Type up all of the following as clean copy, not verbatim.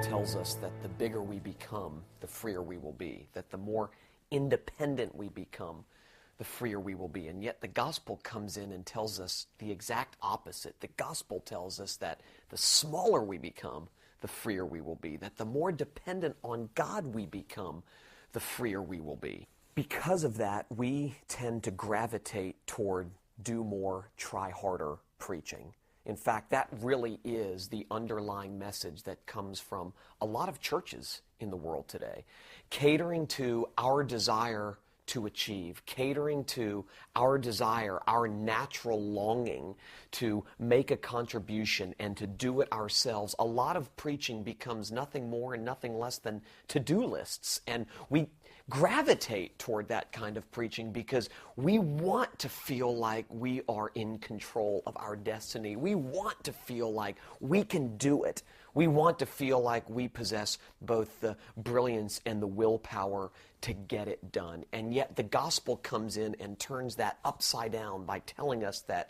tells us that the bigger we become, the freer we will be, that the more independent we become, the freer we will be. And yet the gospel comes in and tells us the exact opposite. The gospel tells us that the smaller we become, the freer we will be, that the more dependent on God we become, the freer we will be. Because of that, we tend to gravitate toward do more, try harder preaching. In fact, that really is the underlying message that comes from a lot of churches in the world today, catering to our desire to achieve, catering to our desire, our natural longing to make a contribution and to do it ourselves. A lot of preaching becomes nothing more and nothing less than to-do lists, and we gravitate toward that kind of preaching because we want to feel like we are in control of our destiny. We want to feel like we can do it. We want to feel like we possess both the brilliance and the willpower to get it done. And yet the gospel comes in and turns that upside down by telling us that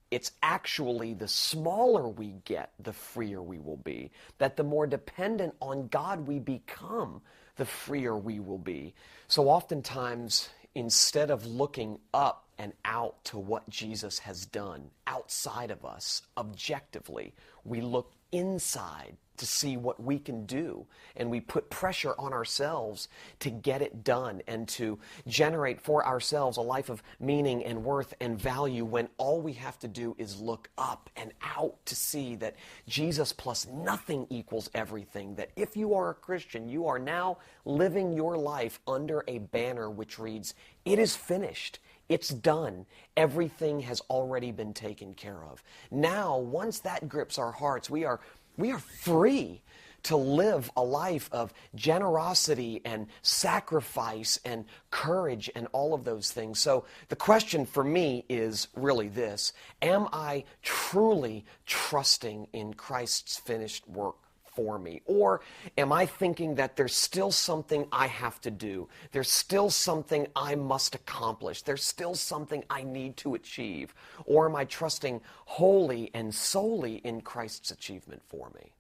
it's actually the smaller we get, the freer we will be. That the more dependent on God we become, the freer we will be. So oftentimes, instead of looking up and out to what Jesus has done outside of us, objectively, we look inside to see what we can do, and we put pressure on ourselves to get it done and to generate for ourselves a life of meaning and worth and value, when all we have to do is look up and out to see that Jesus plus nothing equals everything, that if you are a Christian, you are now living your life under a banner which reads, "It is finished. It's done. Everything has already been taken care of." Now, once that grips our hearts, we are free to live a life of generosity and sacrifice and courage and all of those things. So the question for me is really this: am I truly trusting in Christ's finished work for me? Or am I thinking that there's still something I have to do? There's still something I must accomplish. There's still something I need to achieve. Or am I trusting wholly and solely in Christ's achievement for me?